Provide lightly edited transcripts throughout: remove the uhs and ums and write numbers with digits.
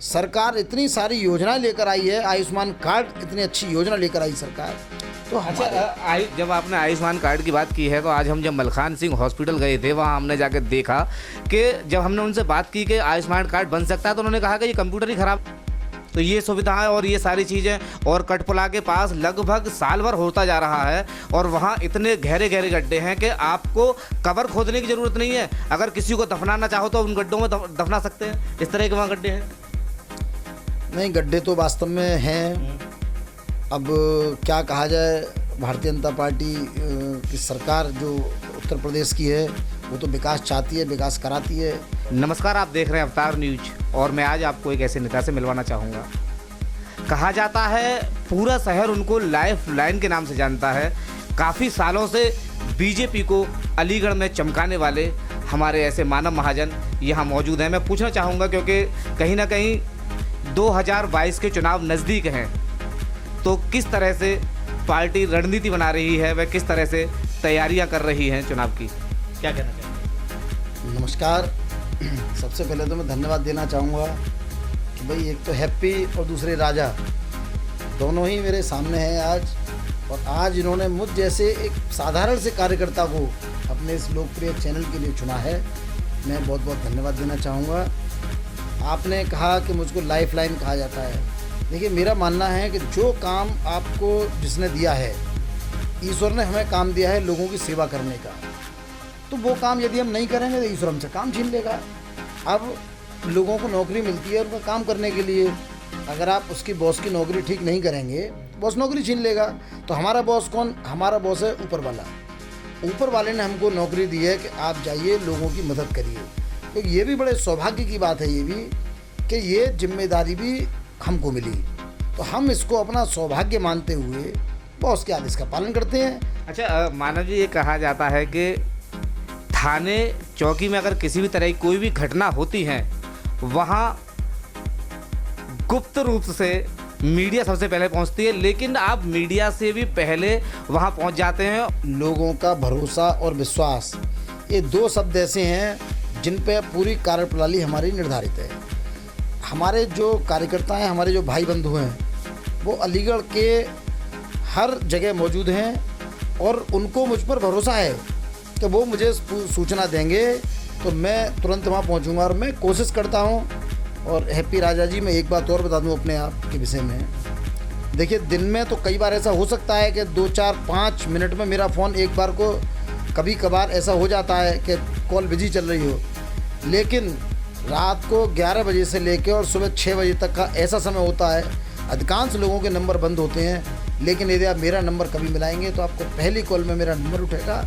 सरकार इतनी सारी योजनाएं लेकर आई है, आयुष्मान कार्ड इतनी अच्छी योजना लेकर आई सरकार। तो अच्छा, जब आपने आयुष्मान कार्ड की बात की है तो आज हम जब मलखान सिंह हॉस्पिटल गए थे वहाँ हमने जाकर देखा कि जब हमने उनसे बात की कि आयुष्मान कार्ड बन सकता है तो उन्होंने कहा कि ये कंप्यूटर ही ख़राब। तो ये सुविधाएं और ये सारी चीज़ें, और कटपुला के पास लगभग साल भर होता जा रहा है और वहाँ इतने गहरे गहरे गड्ढे हैं कि आपको कबर खोदने की ज़रूरत नहीं है। अगर किसी को दफनाना चाहो तो उन गड्ढों में दफना सकते हैं। इस तरह के वहाँ गड्ढे हैं। नहीं, गड्ढे तो वास्तव में हैं। अब क्या कहा जाए, भारतीय जनता पार्टी की सरकार जो उत्तर प्रदेश की है वो तो विकास चाहती है, विकास कराती है। नमस्कार, आप देख रहे हैं अवतार न्यूज और मैं आज आपको एक ऐसे नेता से मिलवाना चाहूँगा। कहा जाता है पूरा शहर उनको लाइफ लाइन के नाम से जानता है। काफ़ी सालों से बीजेपी को अलीगढ़ में चमकाने वाले हमारे ऐसे मानव महाजन यहाँ मौजूद हैं। मैं पूछना चाहूँगा क्योंकि कहीं ना कहीं 2022 के चुनाव नज़दीक हैं, तो किस तरह से पार्टी रणनीति बना रही है, वह किस तरह से तैयारियां कर रही हैं चुनाव की, क्या कहना चाहेंगे? नमस्कार। सबसे पहले तो मैं धन्यवाद देना चाहूँगा कि भाई एक तो हैप्पी और दूसरे राजा दोनों ही मेरे सामने हैं आज, और आज इन्होंने मुझ जैसे एक साधारण से कार्यकर्ता को अपने इस लोकप्रिय चैनल के लिए चुना है। मैं बहुत बहुत धन्यवाद देना चाहूँगा। आपने कहा कि मुझको लाइफ लाइन कहा जाता है। देखिए, मेरा मानना है कि जो काम आपको जिसने दिया है, ईश्वर ने हमें काम दिया है लोगों की सेवा करने का, तो वो काम यदि हम नहीं करेंगे तो ईश्वर हमसे काम छीन लेगा। अब लोगों को नौकरी मिलती है उनका काम करने के लिए, अगर आप उसकी बॉस की नौकरी ठीक नहीं करेंगे, बॉस नौकरी छीन लेगा। तो हमारा बॉस कौन? हमारा बॉस है ऊपर वाला। ऊपर वाले ने हमको नौकरी दी है कि आप जाइए लोगों की मदद करिए। तो ये भी बड़े सौभाग्य की बात है ये भी कि ये जिम्मेदारी भी हमको मिली, तो हम इसको अपना सौभाग्य मानते हुए बॉस के आदेश का पालन करते हैं। अच्छा मानव जी, ये कहा जाता है कि थाने चौकी में अगर किसी भी तरह की कोई भी घटना होती है वहाँ गुप्त रूप से मीडिया सबसे पहले पहुँचती है, लेकिन आप मीडिया से भी पहले वहाँ पहुँच जाते हैं। लोगों का भरोसा और विश्वास, ये दो शब्द ऐसे हैं जिन पे पूरी कार्यप्रणाली हमारी निर्धारित है। हमारे जो कार्यकर्ता हैं, हमारे जो भाई बंधु हैं, वो अलीगढ़ के हर जगह मौजूद हैं और उनको मुझ पर भरोसा है कि वो मुझे सूचना देंगे तो मैं तुरंत वहाँ पहुँचूँगा। और मैं कोशिश करता हूँ। और हैप्पी राजा जी, मैं एक बात और बता दूँ अपने आप के विषय में। देखिए, दिन में तो कई बार ऐसा हो सकता है कि 2, 4, 5 मिनट में मेरा फ़ोन एक बार को कभी कभार ऐसा हो जाता है कि कॉल बिजी चल रही हो, लेकिन रात को 11 बजे से लेकर और सुबह 6 बजे तक का ऐसा समय होता है। अधिकांश लोगों के नंबर बंद होते हैं, लेकिन यदि आप मेरा नंबर कभी मिलाएंगे तो आपको पहली कॉल में मेरा नंबर उठेगा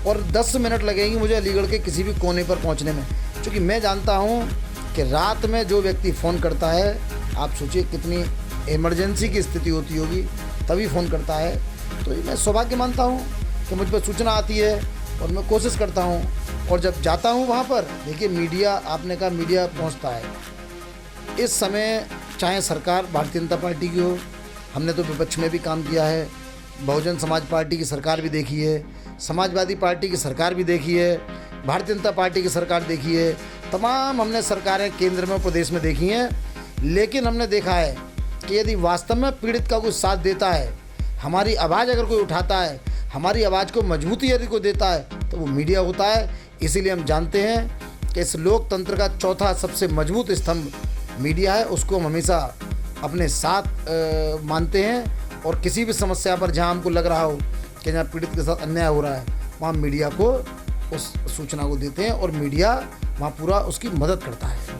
और 10 मिनट लगेंगे मुझे अलीगढ़ के किसी भी कोने पर पहुंचने में। क्योंकि मैं जानता हूं कि रात में जो व्यक्ति फ़ोन करता है, आप सोचिए कितनी इमरजेंसी की स्थिति होती होगी, तभी फ़ोन करता है। तो ये मैं सौभाग्य मानता हूँ कि मुझ पर सूचना आती है और मैं कोशिश करता हूँ। और जब जाता हूँ वहाँ पर, देखिए मीडिया, आपने कहा मीडिया पहुँचता है। इस समय चाहे सरकार भारतीय जनता पार्टी की हो, हमने तो विपक्ष में भी काम किया है, बहुजन समाज पार्टी की सरकार भी देखी है, समाजवादी पार्टी की सरकार भी देखी है, भारतीय जनता पार्टी की सरकार देखी है, तमाम हमने सरकारें केंद्र में प्रदेश में देखी हैं। लेकिन हमने देखा है कि यदि वास्तव में पीड़ित का कोई साथ देता है, हमारी आवाज़ अगर कोई उठाता है, हमारी आवाज़ को मजबूती यदि कोई देता है, तो वो मीडिया होता है। इसीलिए हम जानते हैं कि इस लोकतंत्र का चौथा सबसे मजबूत स्तंभ मीडिया है, उसको हम हमेशा अपने साथ मानते हैं। और किसी भी समस्या पर जहां हमको लग रहा हो कि जहां पीड़ित के साथ अन्याय हो रहा है, वहां मीडिया को उस सूचना को देते हैं और मीडिया वहां पूरा उसकी मदद करता है।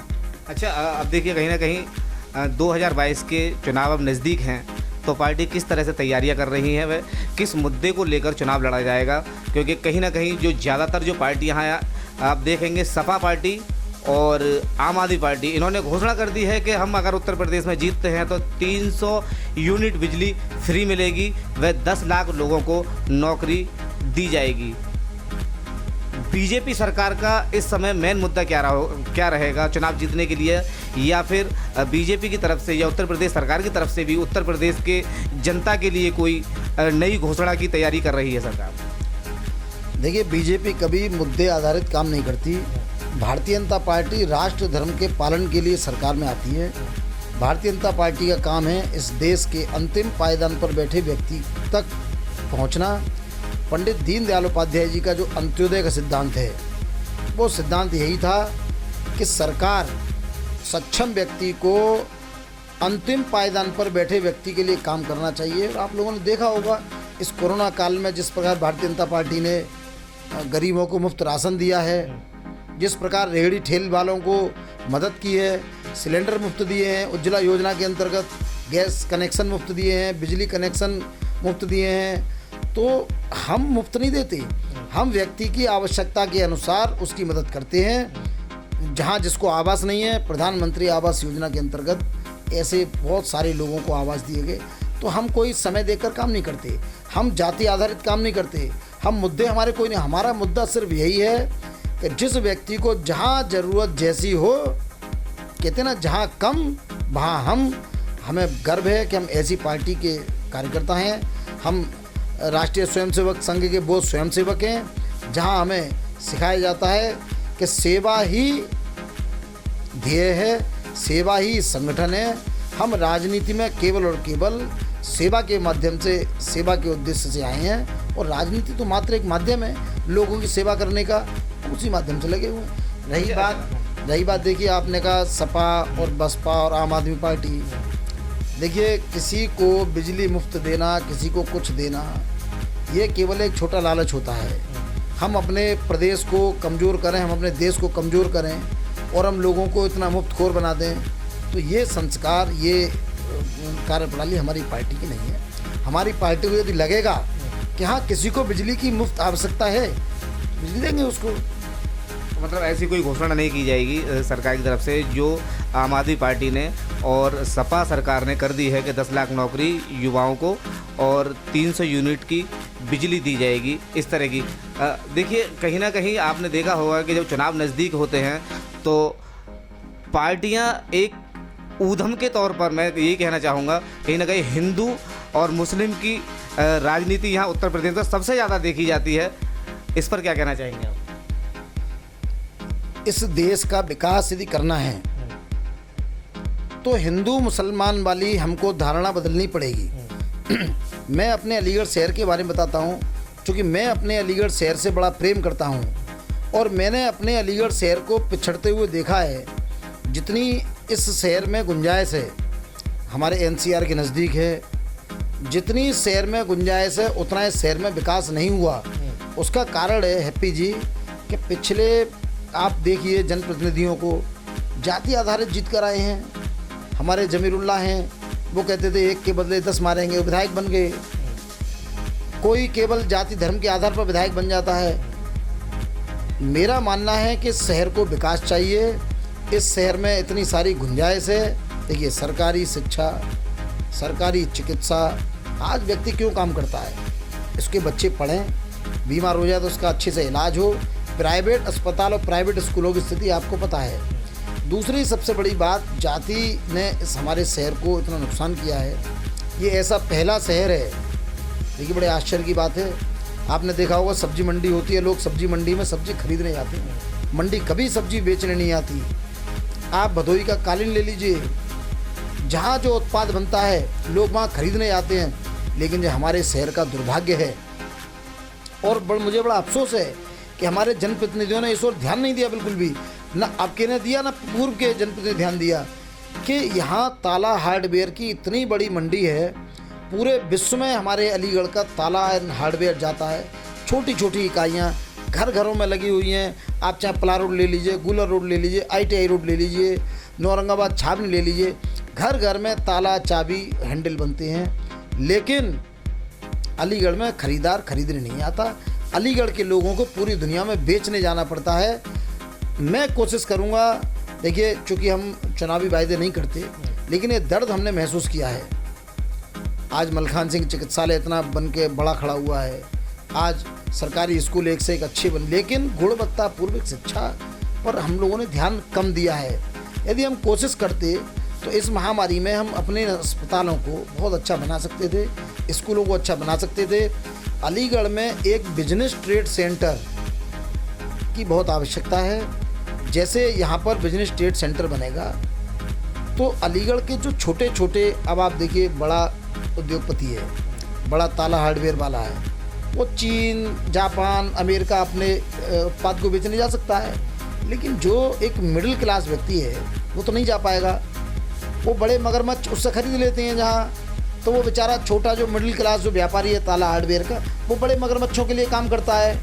अच्छा, अब देखिए कहीं ना कहीं 2022 के चुनाव अब नज़दीक हैं, तो पार्टी किस तरह से तैयारियां कर रही है, वह किस मुद्दे को लेकर चुनाव लड़ा जाएगा? क्योंकि कहीं ना कहीं जो ज़्यादातर जो पार्टी यहाँ आप देखेंगे, सपा पार्टी और आम आदमी पार्टी, इन्होंने घोषणा कर दी है कि हम अगर उत्तर प्रदेश में जीतते हैं तो 300 यूनिट बिजली फ्री मिलेगी, वह 10 लाख लोगों को नौकरी दी जाएगी। बीजेपी सरकार का इस समय मेन मुद्दा क्या रहेगा चुनाव जीतने के लिए, या फिर बीजेपी की तरफ से या उत्तर प्रदेश सरकार की तरफ से भी उत्तर प्रदेश के जनता के लिए कोई नई घोषणा की तैयारी कर रही है सरकार? देखिए, बीजेपी कभी मुद्दे आधारित काम नहीं करती। भारतीय जनता पार्टी राष्ट्र धर्म के पालन के लिए सरकार में आती है। भारतीय जनता पार्टी का काम है इस देश के अंतिम पायदान पर बैठे व्यक्ति तक पहुंचना। पंडित दीनदयाल उपाध्याय जी का जो अंत्योदय का सिद्धांत है, वो सिद्धांत यही था कि सरकार सक्षम व्यक्ति को अंतिम पायदान पर बैठे व्यक्ति के लिए काम करना चाहिए। और आप लोगों ने देखा होगा इस कोरोना काल में जिस प्रकार भारतीय जनता पार्टी ने गरीबों को मुफ्त राशन दिया है, जिस प्रकार रेहड़ी ठेल वालों को मदद की है, सिलेंडर मुफ्त दिए हैं, उज्ज्वला योजना के अंतर्गत गैस कनेक्शन मुफ्त दिए हैं, बिजली कनेक्शन मुफ्त दिए हैं। तो हम मुफ्त नहीं देते, हम व्यक्ति की आवश्यकता के अनुसार उसकी मदद करते हैं। जहाँ जिसको आवास नहीं है, प्रधानमंत्री आवास योजना के अंतर्गत ऐसे बहुत सारे लोगों को आवास दिए गए। तो हम कोई समय देकर काम नहीं करते, हम जाति आधारित काम नहीं करते, हम मुद्दे हमारे कोई नहीं। हमारा मुद्दा सिर्फ यही है कि जिस व्यक्ति को जहाँ ज़रूरत जैसी हो, कहते हैं ना, जहाँ कम वहाँ हम। हमें गर्व है कि हम ऐसी पार्टी के कार्यकर्ता हैं। हम राष्ट्रीय स्वयंसेवक संघ के वो स्वयंसेवक हैं जहाँ हमें सिखाया जाता है कि सेवा ही ध्येय है, सेवा ही संगठन है। हम राजनीति में केवल और केवल सेवा के माध्यम से, सेवा के उद्देश्य से आए हैं। और राजनीति तो मात्र एक माध्यम है लोगों की सेवा करने का, उसी माध्यम से लगे हुए हैं। रही बात देखिए, आपने कहा सपा और बसपा और आम आदमी पार्टी। देखिए, किसी को बिजली मुफ्त देना, किसी को कुछ देना, ये केवल एक छोटा लालच होता है। हम अपने प्रदेश को कमज़ोर करें, हम अपने देश को कमज़ोर करें और हम लोगों को इतना मुफ्तखोर बना दें, तो ये संस्कार, ये कार्यप्रणाली हमारी पार्टी की नहीं है। हमारी पार्टी को यदि लगेगा कि हाँ किसी को बिजली की मुफ्त आवश्यकता है, बिजली देंगे उसको। मतलब ऐसी कोई घोषणा नहीं की जाएगी सरकार की तरफ से, जो आम आदमी पार्टी ने और सपा सरकार ने कर दी है कि 10 लाख नौकरी युवाओं को और 300 यूनिट की बिजली दी जाएगी, इस तरह की। देखिए, कहीं ना कहीं आपने देखा होगा कि जब चुनाव नज़दीक होते हैं तो पार्टियां एक ऊधम के तौर पर, मैं यही कहना चाहूँगा, कहीं ना कहीं हिंदू और मुस्लिम की राजनीति यहाँ उत्तर प्रदेश में सबसे ज़्यादा देखी जाती है। इस पर क्या कहना चाहेंगे आप? इस देश का विकास यदि करना है तो हिंदू मुसलमान वाली हमको धारणा बदलनी पड़ेगी। मैं अपने अलीगढ़ शहर के बारे में बताता हूँ, क्योंकि मैं अपने अलीगढ़ शहर से बड़ा प्रेम करता हूँ और मैंने अपने अलीगढ़ शहर को पिछड़ते हुए देखा है। जितनी इस शहर में गुंजाइश है, हमारे एनसीआर के नज़दीक है, जितनी शहर में गुंजाइश है उतना इस शहर में विकास नहीं हुआ। उसका कारण है हैप्पी जी कि पिछले आप देखिए जनप्रतिनिधियों को जाति आधारित जीत कर आए हैं। हमारे जमीरुल्लाह हैं, वो कहते थे 1 के बदले 10 मारेंगे, विधायक बन गए। कोई केवल जाति धर्म के आधार पर विधायक बन जाता है। मेरा मानना है कि शहर को विकास चाहिए। इस शहर में इतनी सारी गुंजाइश है। देखिए, सरकारी शिक्षा, सरकारी चिकित्सा, आज व्यक्ति क्यों काम करता है? इसके बच्चे पढ़ें, बीमार हो जाए तो उसका अच्छे से इलाज हो। प्राइवेट अस्पताल और प्राइवेट स्कूलों की स्थिति आपको पता है। दूसरी सबसे बड़ी बात, जाति ने इस हमारे शहर को इतना नुकसान किया है। ये ऐसा पहला शहर है, देखिए बड़े आश्चर्य की बात है, आपने देखा होगा सब्जी मंडी होती है, लोग सब्जी मंडी में सब्जी खरीदने जाते हैं, मंडी कभी सब्जी बेचने नहीं आती। आप भदोई का कालीन ले लीजिए, जहाँ जो उत्पाद बनता है लोग वहाँ खरीदने आते हैं, लेकिन जो हमारे शहर का दुर्भाग्य है और मुझे बड़ा अफसोस है कि हमारे जनप्रतिनिधियों ने इस ओर ध्यान नहीं दिया बिल्कुल भी। ना आपके ने दिया, ना पूर्व के जनप्रतिनिधि ध्यान दिया कि यहाँ ताला हार्डवेयर की इतनी बड़ी मंडी है। पूरे विश्व में हमारे अलीगढ़ का ताला हार्डवेयर जाता है। छोटी छोटी इकाइयाँ घर घरों में लगी हुई हैं। आप चाहे पला रोड ले लीजिए, गुलर रोड ले लीजिए, ITI रोड ले लीजिए, नौरंगाबाद छावनी ले लीजिए, घर घर में ताला, चाबी, हैंडल बनते हैं। लेकिन अलीगढ़ में खरीदार खरीदने नहीं आता। अलीगढ़ के लोगों को पूरी दुनिया में बेचने जाना पड़ता है। मैं कोशिश करूंगा, देखिए चूँकि हम चुनावी वायदे नहीं करते, लेकिन ये दर्द हमने महसूस किया है। आज मलखान सिंह चिकित्सालय इतना बन के बड़ा खड़ा हुआ है, आज सरकारी स्कूल एक से एक अच्छे बन, लेकिन गुणवत्तापूर्वक शिक्षा पर हम लोगों ने ध्यान कम दिया है। यदि हम कोशिश करते तो इस महामारी में हम अपने अस्पतालों को बहुत अच्छा बना सकते थे, स्कूलों को अच्छा बना सकते थे। अलीगढ़ में एक बिजनेस ट्रेड सेंटर की बहुत आवश्यकता है, जैसे यहाँ पर बिजनेस ट्रेड सेंटर बनेगा तो अलीगढ़ के जो छोटे छोटे, अब आप देखिए बड़ा उद्योगपति है, बड़ा ताला हार्डवेयर वाला है, वो चीन, जापान, अमेरिका अपने उत्पाद को बेचने जा सकता है, लेकिन जो एक मिडिल क्लास व्यक्ति है वो तो नहीं जा पाएगा। वो बड़े मगरमच्छ उससे खरीद लेते हैं जहाँ, तो वो बेचारा छोटा जो मिडिल क्लास जो व्यापारी है ताला हार्डवेयर का, वो बड़े मगरमच्छों के लिए काम करता है।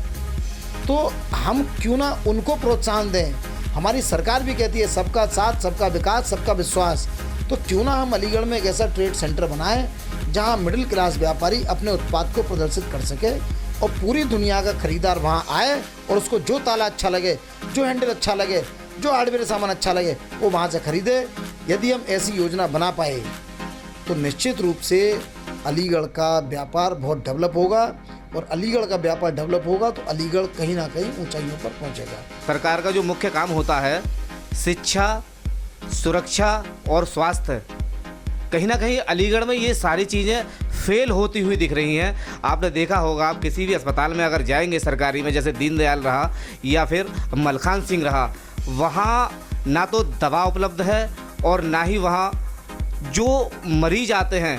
तो हम क्यों ना उनको प्रोत्साहन दें। हमारी सरकार भी कहती है सबका साथ, सबका विकास, सबका विश्वास। तो क्यों ना हम अलीगढ़ में एक ऐसा ट्रेड सेंटर बनाएं जहां मिडिल क्लास व्यापारी अपने उत्पाद को प्रदर्शित कर सके और पूरी दुनिया का खरीदार वहां आए और उसको जो ताला अच्छा लगे, जो हैंडल अच्छा लगे, जो हार्डवेयर सामान अच्छा लगे, वो वहाँ से खरीदे। यदि हम ऐसी योजना बना पाए तो निश्चित रूप से अलीगढ़ का व्यापार बहुत डेवलप होगा, और अलीगढ़ का व्यापार डेवलप होगा तो अलीगढ़ कहीं ना कहीं ऊंचाइयों पर पहुंचेगा। सरकार का जो मुख्य काम होता है शिक्षा, सुरक्षा और स्वास्थ्य, कहीं ना कहीं अलीगढ़ में ये सारी चीज़ें फेल होती हुई दिख रही हैं। आपने देखा होगा, आप किसी भी अस्पताल में अगर जाएंगे सरकारी में, जैसे दीनदयाल रहा या फिर मलखान सिंह रहा, वहाँ ना तो दवा उपलब्ध है और ना ही वहाँ जो मरीज आते हैं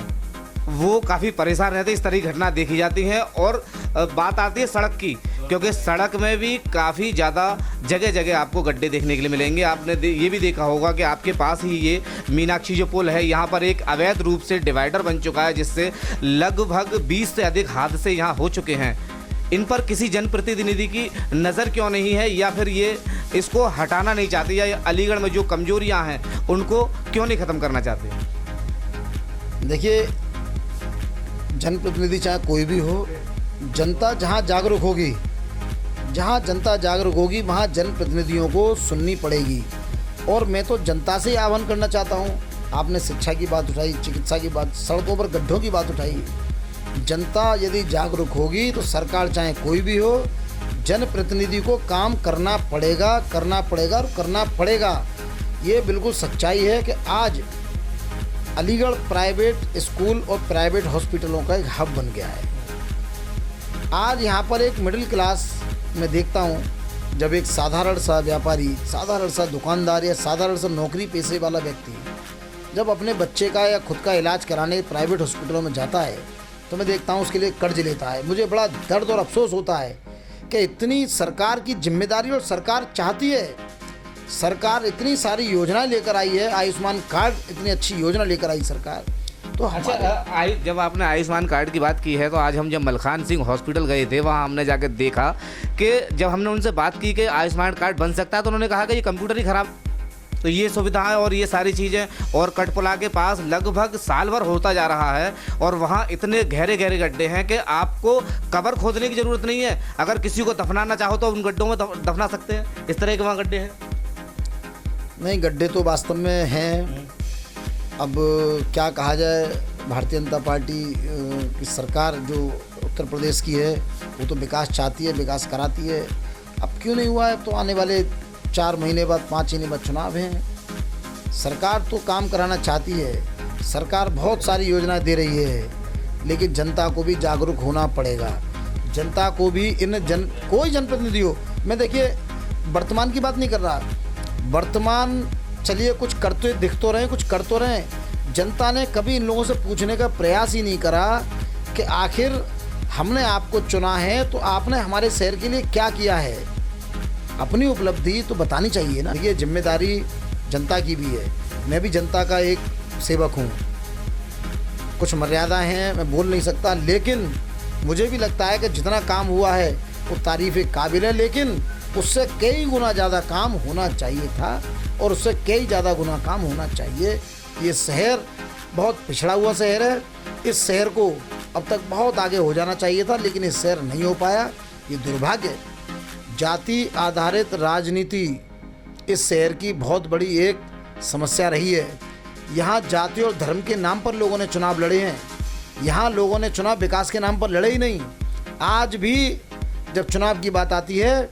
वो काफ़ी परेशान रहते हैं। इस तरह की घटना देखी जाती हैं। और बात आती है सड़क की, क्योंकि सड़क में भी काफ़ी ज़्यादा जगह जगह आपको गड्ढे देखने के लिए मिलेंगे। आपने ये भी देखा होगा कि आपके पास ही ये मीनाक्षी जो पुल है, यहाँ पर एक अवैध रूप से डिवाइडर बन चुका है, जिससे लगभग 20 से अधिक हादसे यहाँ हो चुके हैं। इन पर किसी जनप्रतिनिधि की नज़र क्यों नहीं है, या फिर ये इसको हटाना नहीं चाहते, या अलीगढ़ में जो कमजोरियाँ हैं उनको क्यों नहीं ख़त्म करना चाहते? देखिए, जनप्रतिनिधि चाहे कोई भी हो, जनता जहाँ जागरूक होगी, जहाँ जनता जागरूक होगी वहाँ जनप्रतिनिधियों को सुननी पड़ेगी। और मैं तो जनता से ही आह्वान करना चाहता हूँ। आपने शिक्षा की बात उठाई, चिकित्सा की बात, सड़कों पर गड्ढों की बात उठाई। जनता यदि जागरूक होगी तो सरकार चाहे कोई भी हो, जनप्रतिनिधि को काम करना पड़ेगा और करना पड़ेगा। ये बिल्कुल सच्चाई है कि आज अलीगढ़ प्राइवेट स्कूल और प्राइवेट हॉस्पिटलों का एक हब बन गया है। आज यहाँ पर एक मिडिल क्लास में देखता हूँ, जब एक साधारण सा व्यापारी, साधारण सा दुकानदार या साधारण सा नौकरी पेशे वाला व्यक्ति जब अपने बच्चे का या खुद का इलाज कराने प्राइवेट हॉस्पिटलों में जाता है तो मैं देखता हूँ उसके लिए कर्ज लेता है। मुझे बड़ा दर्द और अफसोस होता है कि इतनी सरकार की जिम्मेदारी, और सरकार चाहती है, सरकार इतनी सारी योजनाएं लेकर आई है, आयुष्मान कार्ड इतनी अच्छी योजना लेकर आई सरकार। तो अच्छा, जब आपने आयुष्मान कार्ड की बात की है, तो आज हम जब मलखान सिंह हॉस्पिटल गए थे, वहाँ हमने जाकर देखा कि जब हमने उनसे बात की कि आयुष्मान कार्ड बन सकता है, तो उन्होंने कहा कि ये कंप्यूटर ही ख़राब। तो ये सुविधाएं और ये सारी चीज़ें, और कटपुला के पास लगभग साल भर होता जा रहा है और वहाँ इतने गहरे गहरे गड्ढे हैं कि आपको कब्र खोदने की ज़रूरत नहीं है। अगर किसी को दफनाना चाहो तो उन गड्ढों में दफना सकते हैं। इस तरह के वहाँ गड्ढे हैं। नहीं, गड्ढे तो वास्तव में हैं। अब क्या कहा जाए, भारतीय जनता पार्टी की सरकार जो उत्तर प्रदेश की है वो तो विकास चाहती है, विकास कराती है। अब क्यों नहीं हुआ है, तो आने वाले 4 महीने बाद, 5 महीने बाद चुनाव हैं। सरकार तो काम कराना चाहती है, सरकार बहुत सारी योजनाएं दे रही है, लेकिन जनता को भी जागरूक होना पड़ेगा। जनता को भी कोई जनप्रतिनिधि हो, मैं देखिए वर्तमान की बात नहीं कर रहा, वर्तमान चलिए कुछ करते दिख तो रहे, कुछ कर तो रहे। जनता ने कभी इन लोगों से पूछने का प्रयास ही नहीं करा कि आखिर हमने आपको चुना है तो आपने हमारे शहर के लिए क्या किया है। अपनी उपलब्धि तो बतानी चाहिए ना। ये जिम्मेदारी जनता की भी है, मैं भी जनता का एक सेवक हूँ। कुछ मर्यादा हैं, मैं बोल नहीं सकता, लेकिन मुझे भी लगता है कि जितना काम हुआ है वो तारीफ़ काबिल है, लेकिन उससे कई गुना ज़्यादा काम होना चाहिए था, और उससे कई ज़्यादा गुना काम होना चाहिए। ये शहर बहुत पिछड़ा हुआ शहर है, इस शहर को अब तक बहुत आगे हो जाना चाहिए था, लेकिन इस शहर नहीं हो पाया। ये दुर्भाग्य। जाति आधारित राजनीति इस शहर की बहुत बड़ी एक समस्या रही है। यहाँ जाति और धर्म के नाम पर लोगों ने चुनाव लड़े हैं। यहाँ लोगों ने चुनाव विकास के नाम पर लड़े ही नहीं। आज भी जब चुनाव की बात आती है,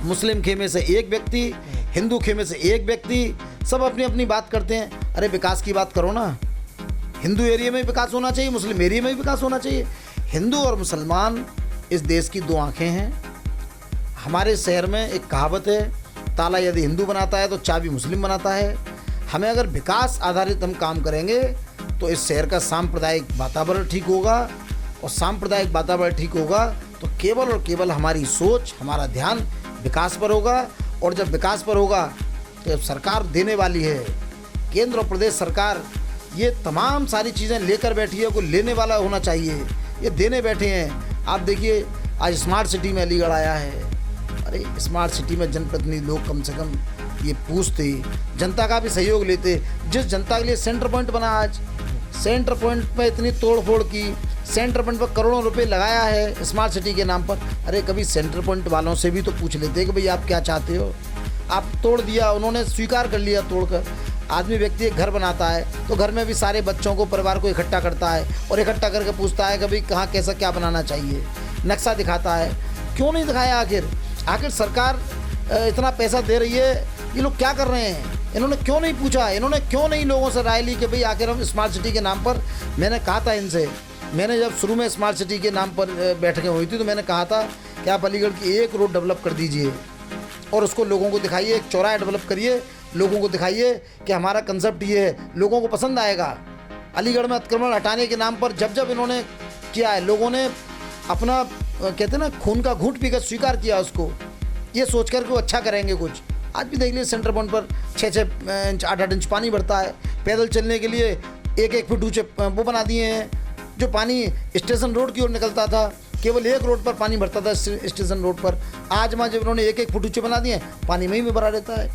मुस्लिम खेमे से एक व्यक्ति, हिंदू खेमे से एक व्यक्ति, सब अपनी अपनी बात करते हैं। अरे विकास की बात करो ना, हिंदू एरिया में विकास होना चाहिए, मुस्लिम एरिया में विकास होना चाहिए। हिंदू और मुसलमान इस देश की 2 आंखें हैं। हमारे शहर में एक कहावत है ताला यदि हिंदू बनाता है तो चाबी मुस्लिम बनाता है। हमें अगर विकास आधारित हम काम करेंगे तो इस शहर का सांप्रदायिक वातावरण ठीक होगा, और सांप्रदायिक वातावरण ठीक होगा तो केवल और केवल हमारी सोच, हमारा ध्यान विकास पर होगा। और जब विकास पर होगा तो जब सरकार देने वाली है, केंद्र और प्रदेश सरकार ये तमाम सारी चीज़ें लेकर बैठी है, कोई लेने वाला होना चाहिए, ये देने बैठे हैं। आप देखिए आज स्मार्ट सिटी में अलीगढ़ आया है। अरे स्मार्ट सिटी में जनप्रतिनिधि लोग कम से कम ये पूछते, जनता का भी सहयोग लेते। जिस जनता के लिए सेंटर पॉइंट बना, आज सेंटर पॉइंट पे इतनी तोड़ फोड़ की, सेंटर पॉइंट पर करोड़ों रुपए लगाया है स्मार्ट सिटी के नाम पर। अरे कभी सेंटर पॉइंट वालों से भी तो पूछ लेते कि भाई आप क्या चाहते हो। आप तोड़ दिया, उन्होंने स्वीकार कर लिया तोड़कर। आदमी व्यक्ति एक घर बनाता है तो घर में भी सारे बच्चों को, परिवार को इकट्ठा करता है और इकट्ठा करके पूछता है कि भाई कहाँ कैसा क्या बनाना चाहिए, नक्शा दिखाता है। क्यों नहीं दिखाया? आखिर सरकार इतना पैसा दे रही है, ये लोग क्या कर रहे हैं? इन्होंने क्यों नहीं पूछा? इन्होंने क्यों नहीं लोगों से राय ली कि भाई आखिर हम स्मार्ट सिटी के नाम पर, मैंने कहा था इनसे, मैंने जब शुरू में स्मार्ट सिटी के नाम पर बैठकें हुई थी तो मैंने कहा था कि आप अलीगढ़ की एक रोड डेवलप कर दीजिए और उसको लोगों को दिखाइए, एक चौराहा डेवलप करिए, लोगों को दिखाइए कि हमारा कंसेप्ट ये है, लोगों को पसंद आएगा। अलीगढ़ में अतिक्रमण हटाने के नाम पर जब जब इन्होंने किया है, लोगों ने अपना कहते हैं ना खून का घूंट पीकर स्वीकार किया उसको, ये सोच कर कि वो अच्छा करेंगे कुछ। आज भी देख लीजिए सेंटर पॉइंट पर 6-6 इंच 8-8 इंच पानी बढ़ता है। पैदल चलने के लिए 1-1 फुट ऊँचे वो बना दिए हैं। जो पानी स्टेशन रोड की ओर निकलता था, केवल एक रोड पर पानी भरता था स्टेशन रोड पर, आज वहाँ जब उन्होंने 1-1 फुट ऊँचे बना दिए, पानी में ही भरा रहता है।